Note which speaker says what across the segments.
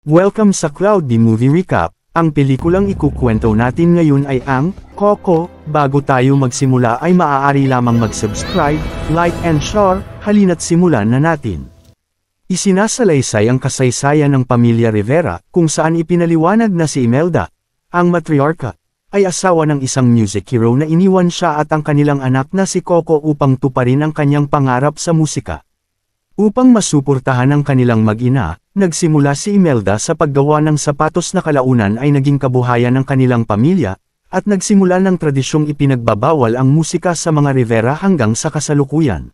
Speaker 1: Welcome sa Cloudy Movie Recap. Ang pelikulang ikukwento natin ngayon ay ang Coco. Bago tayo magsimula ay maaari lamang mag-subscribe, like and share. Halina't simulan na natin. Isinasalaysay ang kasaysayan ng pamilya Rivera, kung saan ipinaliwanag na si Imelda, ang matriarka, ay asawa ng isang music hero na iniwan siya at ang kanilang anak na si Coco upang tuparin ang kanyang pangarap sa musika. Upang masuportahan ang kanilang mag-ina, nagsimula si Imelda sa paggawa ng sapatos na kalaunan ay naging kabuhayan ng kanilang pamilya, at nagsimula ng tradisyong ipinagbabawal ang musika sa mga Rivera hanggang sa kasalukuyan.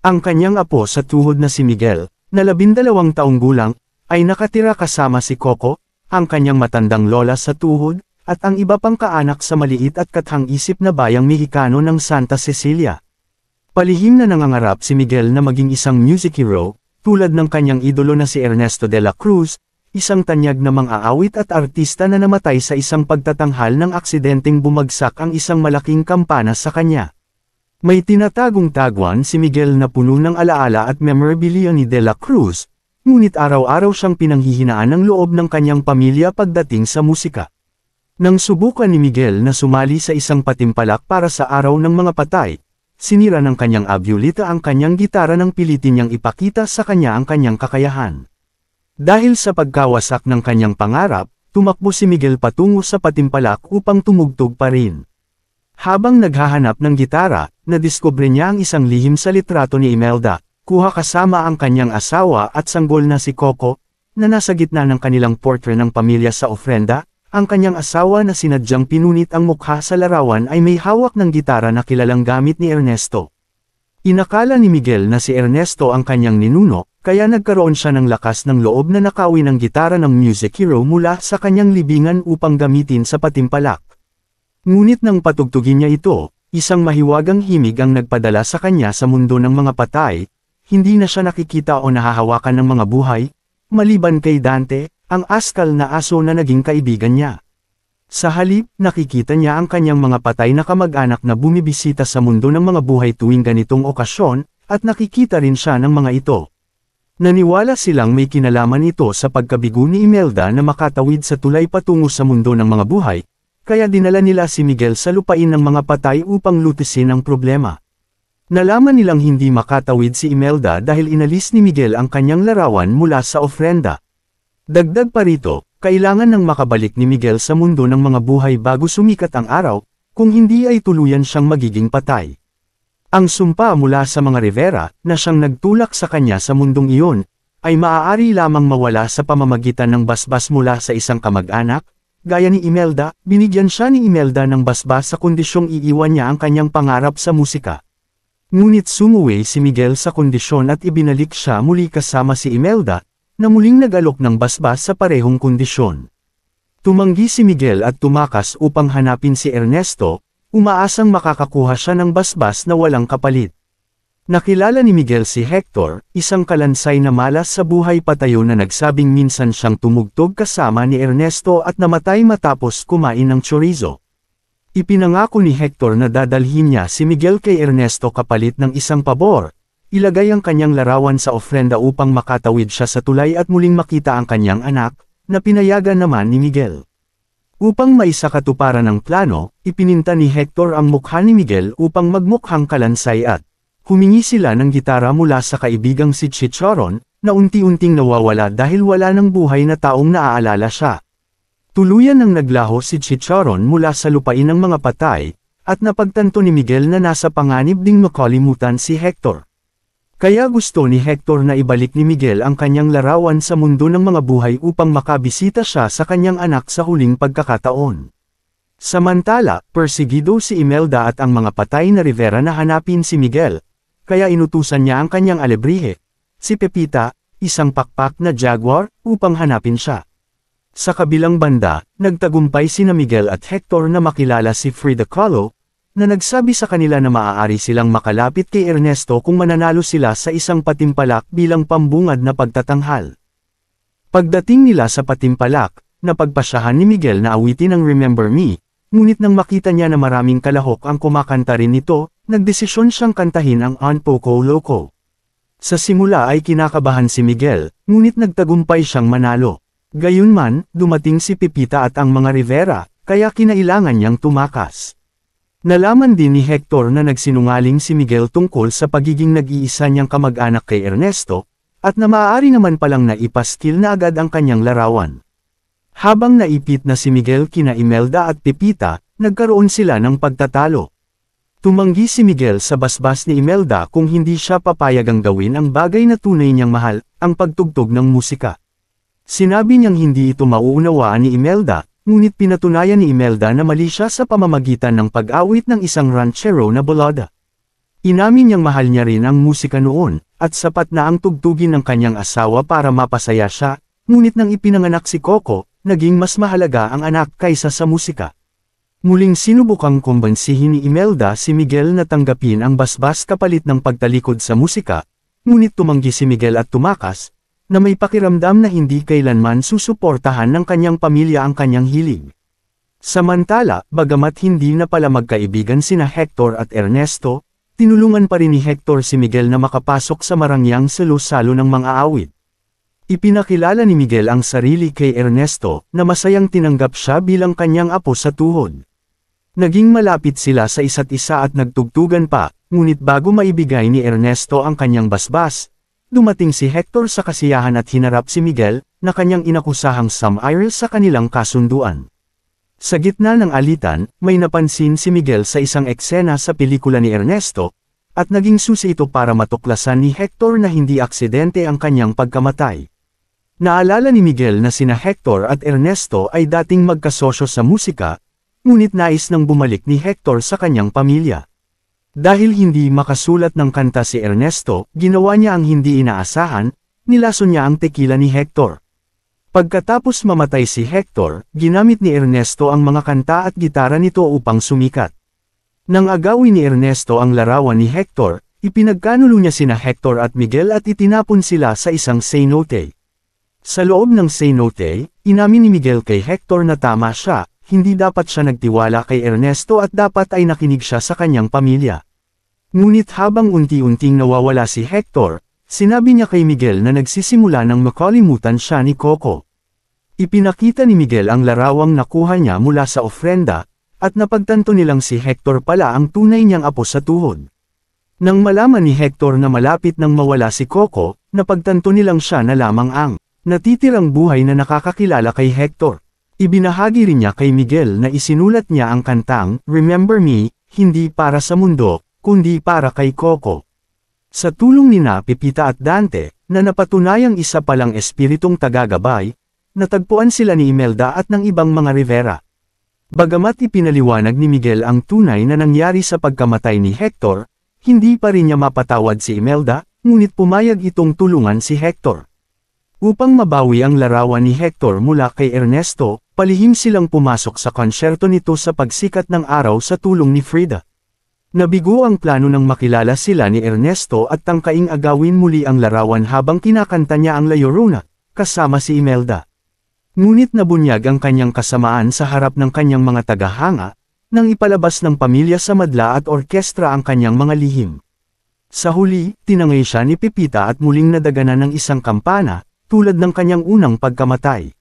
Speaker 1: Ang kanyang apo sa tuhod na si Miguel, na 12 taong gulang, ay nakatira kasama si Coco, ang kanyang matandang lola sa tuhod, at ang iba pang kaanak sa maliit at kathang-isip na bayang Mexicano ng Santa Cecilia. Palihim na nangangarap si Miguel na maging isang music hero, tulad ng kanyang idolo na si Ernesto de la Cruz, isang tanyag na mang-aawit at artista na namatay sa isang pagtatanghal ng aksidenteng bumagsak ang isang malaking kampana sa kanya. May tinatagong tagwan si Miguel na puno ng alaala at memorabilia ni de la Cruz, ngunit araw-araw siyang pinanghihinaan ng loob ng kanyang pamilya pagdating sa musika. Nang subukan ni Miguel na sumali sa isang patimpalak para sa Araw ng Mga Patay, sinira ng kanyang abyulita ang kanyang gitara nang pilitin niyang ipakita sa kanya ang kanyang kakayahan. Dahil sa pagkawasak ng kanyang pangarap, tumakbo si Miguel patungo sa patimpalak upang tumugtog pa rin. Habang naghahanap ng gitara, nadiskubre niya ang isang lihim sa litrato ni Imelda, kuha kasama ang kanyang asawa at sanggol na si Coco, na nasa gitna ng kanilang portrait ng pamilya sa ofrenda. Ang kanyang asawa na sinadyang pinunit ang mukha sa larawan ay may hawak ng gitara na kilalang gamit ni Ernesto. Inakala ni Miguel na si Ernesto ang kanyang ninuno, kaya nagkaroon siya ng lakas ng loob na nakawin ang gitara ng music hero mula sa kanyang libingan upang gamitin sa patimpalak. Ngunit nang patugtugin niya ito, isang mahiwagang himig ang nagpadala sa kanya sa mundo ng mga patay, hindi na siya nakikita o nahahawakan ng mga buhay, maliban kay Dante, ang askal na aso na naging kaibigan niya. Sa halip, nakikita niya ang kanyang mga patay na kamag-anak na bumibisita sa mundo ng mga buhay tuwing ganitong okasyon, at nakikita rin siya ng mga ito. Naniwala silang may kinalaman ito sa pagkabigo ni Imelda na makatawid sa tulay patungo sa mundo ng mga buhay, kaya dinala nila si Miguel sa lupain ng mga patay upang lutisin ang problema. Nalaman nilang hindi makatawid si Imelda dahil inalis ni Miguel ang kanyang larawan mula sa ofrenda. Dagdag pa rito, kailangan nang makabalik ni Miguel sa mundo ng mga buhay bago sumikat ang araw, kung hindi ay tuluyan siyang magiging patay. Ang sumpa mula sa mga Rivera, na siyang nagtulak sa kanya sa mundong iyon, ay maaari lamang mawala sa pamamagitan ng basbas mula sa isang kamag-anak. Gaya ni Imelda, binigyan siya ni Imelda ng basbas sa kondisyong iiwan niya ang kanyang pangarap sa musika. Ngunit sumuwi si Miguel sa kondisyon at ibinalik siya muli kasama si Imelda, na muling nag-alok ng basbas sa parehong kondisyon. Tumanggi si Miguel at tumakas upang hanapin si Ernesto, umaasang makakakuha siya ng basbas na walang kapalit. Nakilala ni Miguel si Hector, isang kalansay na malas sa buhay patayo na nagsabing minsan siyang tumugtog kasama ni Ernesto at namatay matapos kumain ng chorizo. Ipinangako ni Hector na dadalhin niya si Miguel kay Ernesto kapalit ng isang pabor. Ilagay ang kanyang larawan sa ofrenda upang makatawid siya sa tulay at muling makita ang kanyang anak, na pinayagan naman ni Miguel. Upang maisakatuparan ng plano, ipininta ni Hector ang mukha ni Miguel upang magmukhang kalansay at humingi sila ng gitara mula sa kaibigang si Chicharon, na unti-unting nawawala dahil wala ng buhay na taong naaalala siya. Tuluyan nang naglaho si Chicharon mula sa lupain ng mga patay, at napagtanto ni Miguel na nasa panganib ding makalimutan si Hector. Kaya gusto ni Hector na ibalik ni Miguel ang kanyang larawan sa mundo ng mga buhay upang makabisita siya sa kanyang anak sa huling pagkakataon. Samantala, persigido si Imelda at ang mga patay na Rivera na hanapin si Miguel, kaya inutusan niya ang kanyang alebrihe, si Pepita, isang pakpak na jaguar, upang hanapin siya. Sa kabilang banda, nagtagumpay sina Miguel at Hector na makilala si Frida Kahlo, na nagsabi sa kanila na maaari silang makalapit kay Ernesto kung mananalo sila sa isang patimpalak bilang pambungad na pagtatanghal. Pagdating nila sa patimpalak, napagpasyahan ni Miguel na awitin ang Remember Me, ngunit nang makita niya na maraming kalahok ang kumakanta rin nito, nagdesisyon siyang kantahin ang Un Poco Loco. Sa simula ay kinakabahan si Miguel, ngunit nagtagumpay siyang manalo. Gayunman, dumating si Pepita at ang mga Rivera, kaya kinailangan niyang tumakas. Nalaman din ni Hector na nagsinungaling si Miguel tungkol sa pagiging nag-iisa niyang kamag-anak kay Ernesto, at na maaari naman palang naipaskil na agad ang kanyang larawan. Habang naipit na si Miguel kina Imelda at Pepita, nagkaroon sila ng pagtatalo. Tumanggi si Miguel sa basbas ni Imelda kung hindi siya papayagang gawin ang bagay na tunay niyang mahal, ang pagtugtog ng musika. Sinabi niyang hindi ito mauunawaan ni Imelda, ngunit pinatunayan ni Imelda na mali siya sa pamamagitan ng pag-awit ng isang ranchero na balada. Inamin niyang mahal niya rin ang musika noon, at sapat na ang tugtugin ng kanyang asawa para mapasaya siya, ngunit nang ipinanganak si Coco, naging mas mahalaga ang anak kaysa sa musika. Muling sinubukang kumbansihin ni Imelda si Miguel na tanggapin ang basbas kapalit ng pagtalikod sa musika, ngunit tumanggi si Miguel at tumakas, na may pakiramdam na hindi kailanman susuportahan ng kanyang pamilya ang kanyang hilig. Samantala, bagamat hindi na pala magkaibigan sina Hector at Ernesto, tinulungan pa rin ni Hector si Miguel na makapasok sa marangyang salo-salo ng mga awit. Ipinakilala ni Miguel ang sarili kay Ernesto, na masayang tinanggap siya bilang kanyang apo sa tuhod. Naging malapit sila sa isa't isa at nagtugtugan pa, ngunit bago maibigay ni Ernesto ang kanyang basbas, dumating si Hector sa kasiyahan at hinarap si Miguel, na kanyang inakusahang sumire sa kanilang kasunduan. Sa gitna ng alitan, may napansin si Miguel sa isang eksena sa pelikula ni Ernesto, at naging susi ito para matuklasan ni Hector na hindi aksidente ang kanyang pagkamatay. Naalala ni Miguel na sina Hector at Ernesto ay dating magkasosyo sa musika, ngunit nais nang bumalik ni Hector sa kanyang pamilya. Dahil hindi makasulat ng kanta si Ernesto, ginawa niya ang hindi inaasahan, nilason niya ang tekila ni Hector. Pagkatapos mamatay si Hector, ginamit ni Ernesto ang mga kanta at gitara nito upang sumikat. Nang agawin ni Ernesto ang larawan ni Hector, ipinagkanulo niya sina Hector at Miguel at itinapon sila sa isang cenote. Sa loob ng cenote, inamin ni Miguel kay Hector na tama siya, hindi dapat siya nagtiwala kay Ernesto at dapat ay nakinig siya sa kanyang pamilya. Ngunit habang unti-unting nawawala si Hector, sinabi niya kay Miguel na nagsisimula ng makalimutan siya ni Coco. Ipinakita ni Miguel ang larawang nakuha niya mula sa ofrenda, at napagtanto nilang si Hector pala ang tunay niyang apo sa tuhod. Nang malaman ni Hector na malapit nang mawala si Coco, napagtanto nilang siya na lamang ang natitirang buhay na nakakakilala kay Hector. Ibinahagi rin niya kay Miguel na isinulat niya ang kantang "Remember Me", hindi para sa mundo, kundi para kay Coco. Sa tulong ni Pepita at Dante, na napatunayang isa palang espiritong tagagabay, natagpuan sila ni Imelda at ng ibang mga Rivera. Bagamat ipinaliwanag ni Miguel ang tunay na nangyari sa pagkamatay ni Hector, hindi pa rin niya mapatawad si Imelda, ngunit pumayag itong tulungan si Hector. Upang mabawi ang larawan ni Hector mula kay Ernesto, palihim silang pumasok sa konsyerto nito sa pagsikat ng araw sa tulong ni Frida. Nabigo ang plano nang makilala sila ni Ernesto at tangkaing agawin muli ang larawan habang kinakanta niya ang La Llorona, kasama si Imelda. Ngunit nabunyag ang kanyang kasamaan sa harap ng kanyang mga tagahanga, nang ipalabas ng pamilya sa madla at orkestra ang kanyang mga lihim. Sa huli, tinangay siya ni Pepita at muling nadaganan ng isang kampana, tulad ng kanyang unang pagkamatay.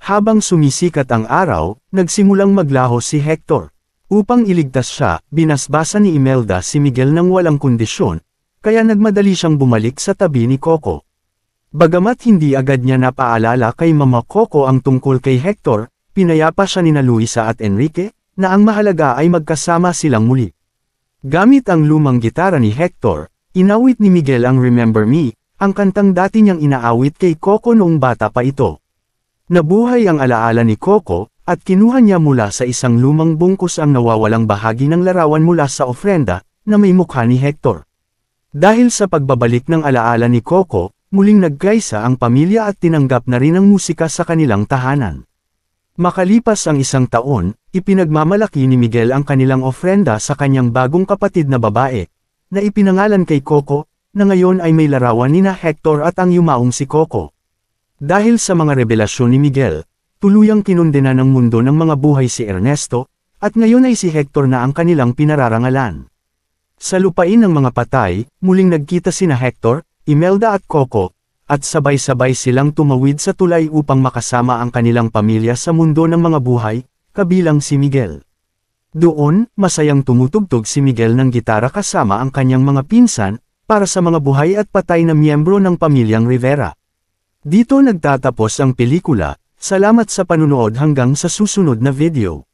Speaker 1: Habang sumisikat ang araw, nagsimulang maglaho si Hector. Upang iligtas siya, binasbasan ni Imelda si Miguel ng walang kondisyon, kaya nagmadali siyang bumalik sa tabi ni Coco. Bagamat hindi agad niya napaalala kay Mama Coco ang tungkol kay Hector, pinayapa siya nina Luisa at Enrique, na ang mahalaga ay magkasama silang muli. Gamit ang lumang gitara ni Hector, inawit ni Miguel ang Remember Me, ang kantang dati niyang inaawit kay Coco noong bata pa ito. Nabuhay ang alaala ni Coco, at kinuha niya mula sa isang lumang bungkus ang nawawalang bahagi ng larawan mula sa ofrenda, na may mukha ni Hector. Dahil sa pagbabalik ng alaala ni Coco, muling nagkaisa ang pamilya at tinanggap na rin ang musika sa kanilang tahanan. Makalipas ang isang taon, ipinagmamalaki ni Miguel ang kanilang ofrenda sa kanyang bagong kapatid na babae, na ipinangalan kay Coco, na ngayon ay may larawan nina Hector at ang yumaong si Coco. Dahil sa mga revelasyon ni Miguel, tuluyang kinundena ng mundo ng mga buhay si Ernesto, at ngayon ay si Hector na ang kanilang pinararangalan. Sa lupain ng mga patay, muling nagkita sina Hector, Imelda at Coco, at sabay-sabay silang tumawid sa tulay upang makasama ang kanilang pamilya sa mundo ng mga buhay, kabilang si Miguel. Doon, masayang tumutugtog si Miguel ng gitara kasama ang kanyang mga pinsan, para sa mga buhay at patay na miyembro ng pamilyang Rivera. Dito nagtatapos ang pelikula. Salamat sa panunood hanggang sa susunod na video.